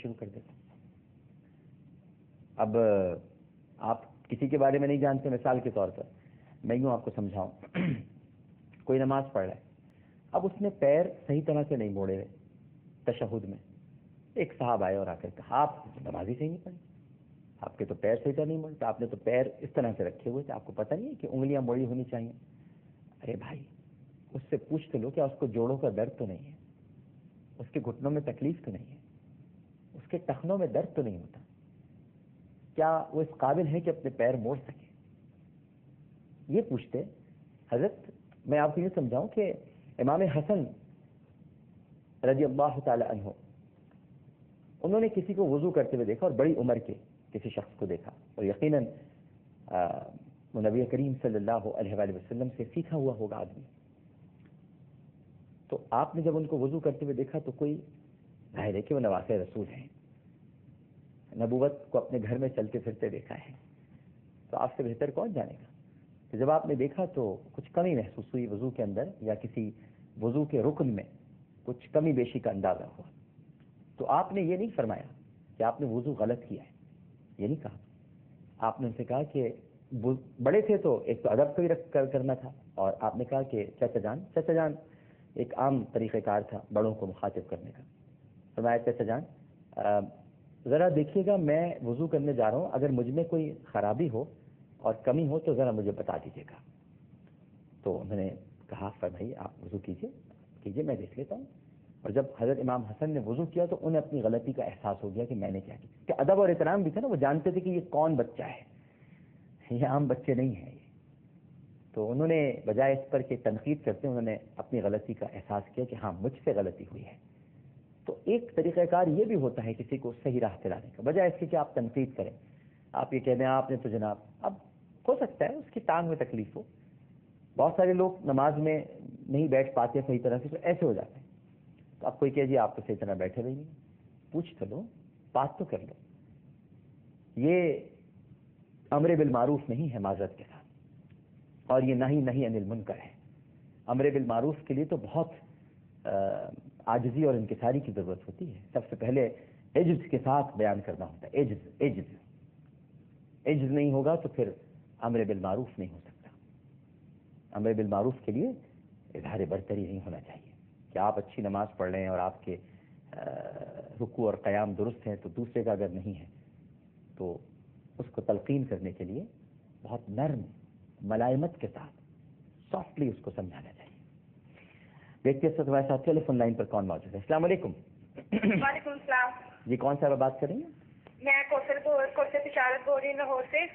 شروع کر دیتا ہوں. اب آپ کسی کے بارے میں نہیں جانتے، مثال کے طور پر میں یوں آپ کو سمجھاؤں. کوئی نماز پڑھ رہا ہے، اب اس نے پیر صحیح طرح سے نہیں موڑے ہوئے تشہد میں. ایک صاحب آئے اور آ کر کہا آپ نماز ہی صحیح نہیں پڑھی، آپ کے تو پیر صحیح طرح نہیں موڑے، آپ نے تو پیر اس طرح سے رکھے ہوئے تھے، آپ کو پتہ نہیں ہے کہ انگلیاں موڑی ہونی چاہیے. ارے بھائی اس سے پوچھ تو لو کیا اس کو جوڑوں کا درد تو نہیں ہے، اس کے گھٹنوں میں تکلیف تو نہیں ہے، اس کے ٹخنوں میں درد تو نہیں ہوتا، کیا وہ اس قابل ہے کہ اپنے پیر موڑ سکے؟ یہ پوچھتے. حضرت میں آپ کو یہ سمجھاؤں کہ امام حسن رضی اللہ تعالی عنہ، انہوں نے کسی کو وضو کرتے ہوئے دیکھا، اور بڑی عمر کے کسی شخص کو دیکھا، اور یقیناً وہ نبی کریم صلی اللہ علیہ وآلہ وسلم سے سیکھا ہوا ہوگا آدمی. تو آپ نے جب ان کو وضو کرتے ہوئے دیکھا تو کوئی ظاہر ہے کہ وہ نواسے رسول ہیں، نبوت کو اپنے گھر میں چلتے پھرتے دیکھا ہے، تو آپ سے بہتر کون جانے گا. تو جب آپ نے دیکھا تو کچھ کمی محسوس ہوئی وضو کے اندر، یا کسی وضو کے رکن میں کچھ کمی بیشی کا اندازہ ہوا، تو آپ نے یہ نہیں فرمایا کہ آپ نے وضو غلط کیا ہے، یہ نہیں کہا. آپ نے ان سے کہا کہ بڑے تھے تو ایک تو ادب کو ہی رکھ کر کرنا تھا، اور آپ نے کہا کہ چچا جان ایک عام طریقہ کار تھا بڑوں کو مخاطب کرنے کا. فرمایا چچا جان ذرا دیکھیے گا میں وضو کرنے جا رہا ہوں، اگر مجھ میں کوئی خرابی ہو اور کمی ہو تو ذرا مجھے بتا دیجیے گا. تو انہوں نے کہا فرمائیے آپ وضو کیجیے میں دیکھ لیتا ہوں. اور جب حضرت امام حسن نے وضو کیا تو انہیں اپنی غلطی کا احساس ہو گیا کہ میں نے کیا کیا. کہ ادب اور احترام بھی تھا نا، وہ جانتے تھے کہ یہ کون بچہ ہے، یہ عام بچے نہیں ہیں یہ. تو انہوں نے بجائے اس پر کہ تنقید کرتے انہوں نے اپنی غلطی کا احساس کیا کہ ہاں مجھ سے غلطی ہوئی ہے. تو ایک طریقہ کار یہ بھی ہوتا ہے کسی کو صحیح راہ پہ لانے کا، بجائے اس کے کہ آپ تنقید کریں، آپ یہ کہہ دیں آپ نے تو جناب. اب ہو سکتا ہے اس کی ٹانگ میں تکلیف ہو، بہت سارے لوگ نماز میں نہیں بیٹھ پاتے صحیح طرح سے، تو ایسے ہو جاتے ہیں. تو آپ کوئی کہہ آپ تو صحیح طرح بیٹھے ہوئے نہیں، پوچھ تو لو، بات تو کر لو. یہ امر بالمعروف نہیں ہے معذرت کے ساتھ، اور یہ نہی عن المنکر ہے. امر بالمعروف کے لیے تو بہت عاجزی اور انکساری کی ضرورت ہوتی ہے. سب سے پہلے عجز کے ساتھ بیان کرنا ہوتا ہے. عجز نہیں ہوگا تو پھر امر بالمعروف نہیں ہو سکتا. امر بالمعروف کے لیے اظہار برتری نہیں ہونا چاہیے کہ آپ اچھی نماز پڑھ رہے ہیں اور آپ کے رکوع اور قیام درست ہیں تو دوسرے کا اگر نہیں ہے تو اس کو تلقین کرنے کے لیے بہت نرم ملائمت کے ساتھ سافٹلی اس کو سمجھانا چاہیے. دیکھتے ہیں ہمارے ساتھ ٹیلی فون لائن پر کون موجود ہے. السلام علیکم. وعلیکم السلام. جی کون صاحب بات کر رہی ہیں؟ میں کوثر تجارت بول رہی ہوں لاہور سے.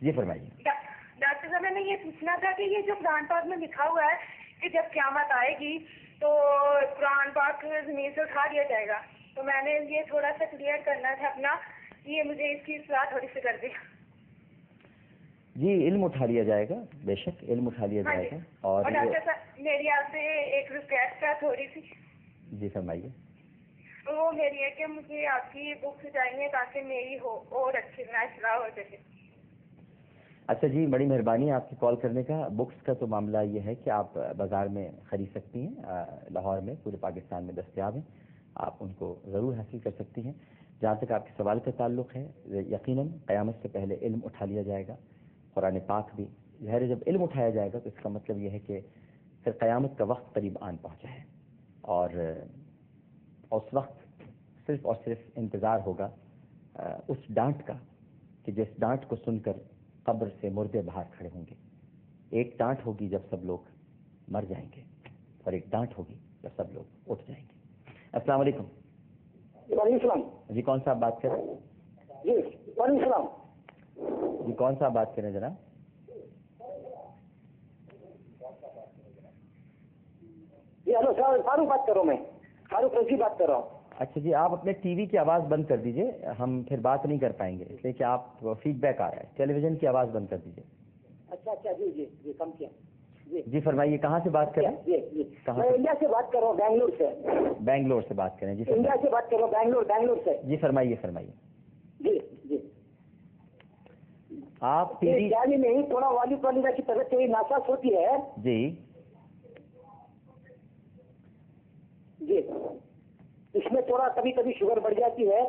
جی فرمائیے. ڈاکٹر صاحب میں نے یہ پوچھنا تھا کہ یہ جو قرآن پاک میں لکھا ہوا ہے کہ جب قیامت آئے گی تو قرآن پاک زمین سے اٹھا دیا جائے گا، تو میں نے یہ تھوڑا سا کلیئر کرنا تھا اپنا، یہ مجھے اس کی اصلاح تھوڑی سی کر دیں. جی علم اٹھا لیا جائے گا، بے شک علم اٹھا لیا جائے گا. اور ڈاکٹر صاحب میری آپ سے ایک ریکویسٹ ہے تھوڑی سی. جی فرمائیے. وہ میری ہے کہ مجھے آپ کی بکس چاہیے تاکہ میری ہو اور اچھی اصلاح ہو سکے. اچھا جی بڑی مہربانی آپ کی کال کرنے کا. بکس کا تو معاملہ یہ ہے کہ آپ بازار میں خرید سکتی ہیں، لاہور میں پورے پاکستان میں دستیاب ہیں، آپ ان کو ضرور حاصل کر سکتی ہیں. جہاں تک آپ کے سوال کا تعلق ہے، یقیناً قیامت سے پہلے علم اٹھا لیا جائے گا. قرآن پاک بھی ظاہر جب علم اٹھایا جائے گا تو اس کا مطلب یہ ہے کہ پھر قیامت کا وقت قریب آن پہنچا ہے، اور اس وقت صرف اور صرف انتظار ہوگا اس ڈانٹ کا کہ جس ڈانٹ کو سن کر قبر سے مردے باہر کھڑے ہوں گے. ایک ڈانٹ ہوگی جب سب لوگ مر جائیں گے، اور ایک ڈانٹ ہوگی جب سب لوگ اٹھ جائیں گے. السلام علیکم. وعلیکم السلام. جی کون صاحب بات کر رہے ہیں؟ جی وعلیکم السلام. جی کون صاحب بات کر رہے ہیں جناب؟ جی ہلو سر، فاروق بات کر رہا ہوں، میں فاروق رشید بات کر رہا ہوں. اچھا جی آپ اپنے ٹی وی کی آواز بند کر دیجئے، ہم پھر بات نہیں کر پائیں گے اس لیے کہ آپ فیڈ بیک آ رہا ہے. ٹیلی ویژن کی آواز بند کر دیجئے. اچھا جی جی جی کم کیا. جی فرمائیے کہاں سے بات کریں؟ جی جی میں انڈیا سے بات کر رہا ہوں، بنگلور سے. بنگلور سے بات کریں. جی انڈیا سے بات کر رہا ہوں، بنگلور سے. جی فرمائیے. جی جی آپ ٹی وی جانے نہیں تھوڑا والدہ کی طبیعت تھوڑی ناساز ہوتی ہے. جی جی اس میں تھوڑا کبھی کبھی شوگر بڑھ جاتی ہے.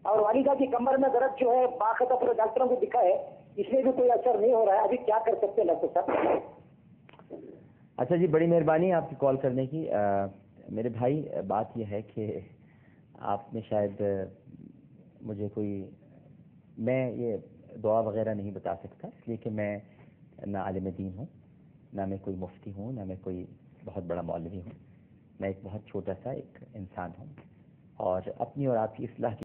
اور والدہ کی کمر میں درد جو ہے باخبر پورے ڈاکٹروں کو دکھا ہے, اس میں بھی کوئی اثر نہیں ہو رہا ہے, ابھی کیا کر سکتے ہیں ڈاکٹر صاحب؟ اچھا جی, بڑی مہربانی آپ کی کال کرنے کی. میرے بھائی, بات یہ ہے کہ آپ نے شاید مجھے میں یہ دعا وغیرہ نہیں بتا سکتا, اس لیے کہ میں نہ عالم دین ہوں, نہ میں کوئی مفتی ہوں, نہ میں کوئی بہت بڑا مولوی ہوں. میں ایک بہت چھوٹا سا ایک انسان ہوں, اور اپنی اور آپ کی اصلاح کی